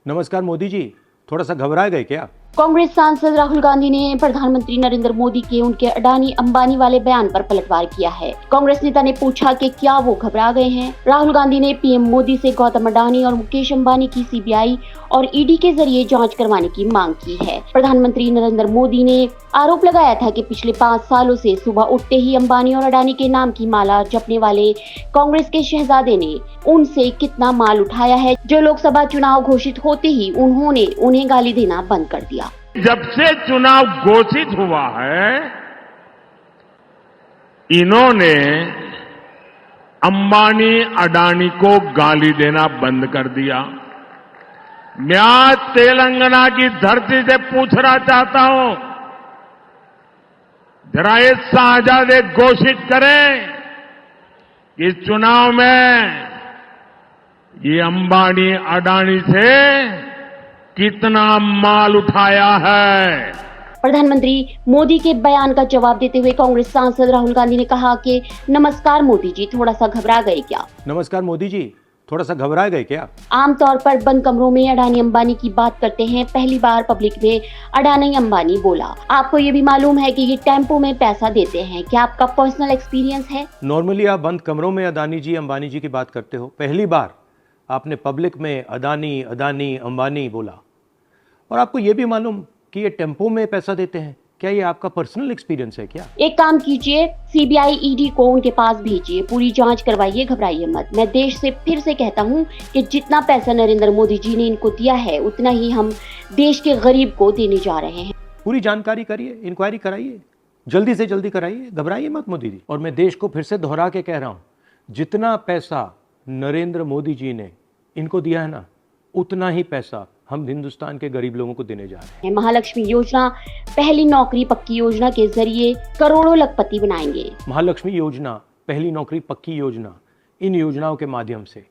नमस्कार मोदी जी, थोड़ा सा घबरा गए क्या? कांग्रेस सांसद राहुल गांधी ने प्रधानमंत्री नरेंद्र मोदी के उनके अडानी अंबानी वाले बयान पर पलटवार किया है। कांग्रेस नेता ने पूछा कि क्या वो घबरा गए हैं। राहुल गांधी ने पीएम मोदी से गौतम अडानी और मुकेश अंबानी की सीबीआई और ईडी के जरिए जांच करवाने की मांग की है। प्रधानमंत्री नरेंद्र मोदी ने आरोप लगाया था कि पिछले 5 सालों से सुबह उठते ही अंबानी और अडानी के नाम की माला जपने वाले कांग्रेस के शहजादे ने उनसे कितना माल उठाया है, जो लोकसभा चुनाव घोषित होते ही उन्होंने उन्हें गाली देना बंद कर दिया। जब से चुनाव घोषित हुआ है, इन्होंने अंबानी अडानी को गाली देना बंद कर दिया। मैं आज तेलंगाना की धरती से पूछना चाहता हूं, जरा ये शाहजादे घोषित करें कि इस चुनाव में ये अंबानी अडानी से कितना माल उठाया है। प्रधानमंत्री मोदी के बयान का जवाब देते हुए कांग्रेस सांसद राहुल गांधी ने कहा कि नमस्कार मोदी जी, थोड़ा सा घबरा गए क्या? नमस्कार मोदी जी, थोड़ा सा घबरा गए क्या? आमतौर पर बंद कमरों में अडानी अंबानी की बात करते हैं, पहली बार पब्लिक में अडानी अंबानी बोला। आपको ये भी मालूम है कि ये टेम्पो में पैसा देते हैं, क्या आपका पर्सनल एक्सपीरियंस है? नॉर्मली आप बंद कमरों में अडानी जी अंबानी जी की बात करते हो, पहली बार आपने पब्लिक में अडानी अडानी अंबानी बोला। और आपको ये भी मालूम कि ये टेम्पो में पैसा देते हैं, क्या ये आपका पर्सनल एक्सपीरियंस है क्या? एक काम कीजिए, सीबीआई ईडी को उनके पास भेजिए, पूरी जांच करवाइए, घबराइए मत। मैं देश से फिर से कहता हूं कि जितना पैसा नरेंद्र मोदी जी ने इनको दिया है, उतना ही हम देश के गरीब को देने जा रहे हैं। पूरी जानकारी करिए, इंक्वायरी कराइए, जल्दी से जल्दी कराइए, घबराइए मत मोदी जी। और मैं देश को फिर से दोहरा के कह रहा हूं, जितना पैसा नरेंद्र मोदी जी ने इनको दिया है ना, उतना ही पैसा हम हिंदुस्तान के गरीब लोगों को देने जा रहे हैं। महालक्ष्मी योजना, पहली नौकरी पक्की योजना के जरिए करोड़ों लखपति बनाएंगे। महालक्ष्मी योजना, पहली नौकरी पक्की योजना, इन योजनाओं के माध्यम से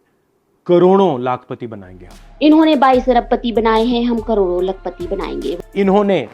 करोड़ों लाखपति बनाएंगे हम। इन्होंने 22 अरबपति बनाए हैं, हम करोड़ों लखपति बनाएंगे। इन्होंने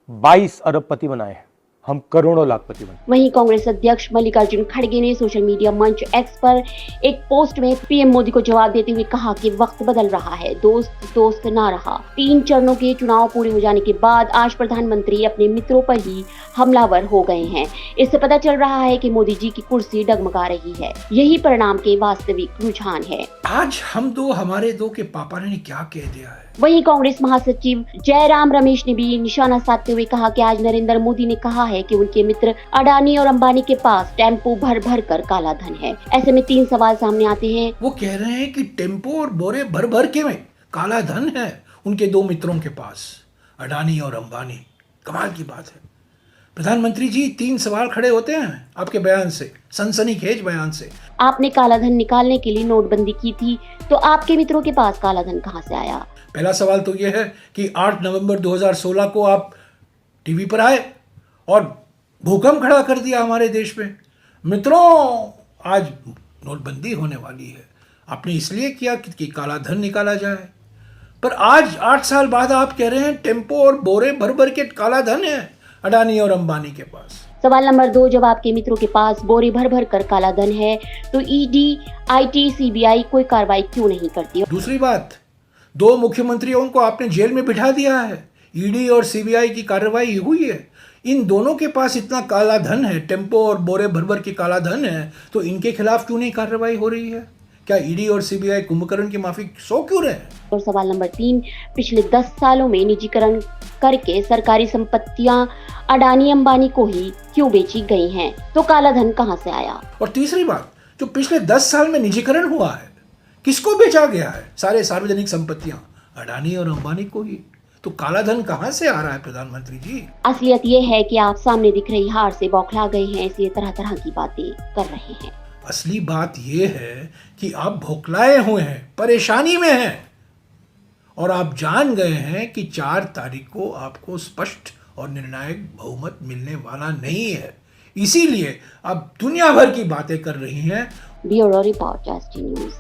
22 अरबपति बनाए हैं, हम करोड़ों लाखपति बने। वहीं कांग्रेस अध्यक्ष मल्लिकार्जुन खड़गे ने सोशल मीडिया मंच एक्स पर एक पोस्ट में पीएम मोदी को जवाब देते हुए कहा कि वक्त बदल रहा है, दोस्त दोस्त ना रहा। 3 चरणों के चुनाव पूरे हो जाने के बाद आज प्रधानमंत्री अपने मित्रों पर ही हमलावर हो गए हैं। इससे पता चल रहा है कि मोदी जी की कुर्सी डगमगा रही है। यही परिणाम के वास्तविक रुझान है। आज हम दो, हमारे दो के पापा ने क्या कह दिया है। वहीं कांग्रेस महासचिव जयराम रमेश ने भी निशाना साधते हुए कहा कि आज नरेंद्र मोदी ने कहा है कि उनके मित्र अडानी और अंबानी के पास टेम्पो भर भर कर काला धन है। ऐसे में 3 सवाल सामने आते हैं। वो कह रहे हैं कि टेम्पो और बोरे भर भर के में काला धन है उनके 2 मित्रों के पास, अडानी और अंबानी। कमाल की बात है। प्रधानमंत्री जी, 3 सवाल खड़े होते हैं आपके बयान से, सनसनीखेज बयान से। आपने काला धन निकालने के लिए नोटबंदी की थी, तो आपके मित्रों के पास काला धन कहां से आया? पहला सवाल तो यह है कि 8 नवंबर 2016 को आप टीवी पर आए और भूकंप खड़ा कर दिया हमारे देश में। मित्रों, आज नोटबंदी होने वाली है, आपने इसलिए किया कि काला धन निकाला जाए। पर आज 8 साल बाद आप कह रहे हैं टेम्पो और बोरे भर भर के काला धन है अडानी और अंबानी के पास। सवाल नंबर 2, जब आपके मित्रों के पास बोरे भर भर कर काला धन है, तो ईडी, आईटी, सीबीआई कोई कार्रवाई क्यों नहीं करती? दूसरी बात, 2 मुख्यमंत्रियों को आपने जेल में बिठा दिया है, ईडी और सीबीआई की कार्रवाई हुई है। इन दोनों के पास इतना काला धन है, टेम्पो और बोरे भर भर के काला धन है, तो इनके खिलाफ क्यों नहीं कार्रवाई हो रही है? क्या ईडी और सीबीआई कुंभकर्ण की माफी सो क्यों रहे हैं? और सवाल नंबर 3, पिछले 10 सालों में निजीकरण करके सरकारी संपत्तियां अडानी अंबानी को ही क्यों बेची गई हैं? तो काला धन कहां से आया? और तीसरी बात, जो पिछले 10 साल में निजीकरण हुआ है, किसको बेचा गया है? सारे सार्वजनिक संपत्तियां अडानी और अंबानी को ही। तो काला धन कहां से आ रहा है प्रधानमंत्री जी? असलियत ये है कि आप सामने दिख रही हार से बौखला गए हैं, इसलिए तरह तरह की बातें कर रहे हैं। असली बात यह है कि आप भोकलाए हुए हैं, परेशानी में हैं, और आप जान गए हैं कि 4 तारीख को आपको स्पष्ट और निर्णायक बहुमत मिलने वाला नहीं है। इसीलिए आप दुनिया भर की बातें कर रही हैं। Bureau report, ST news.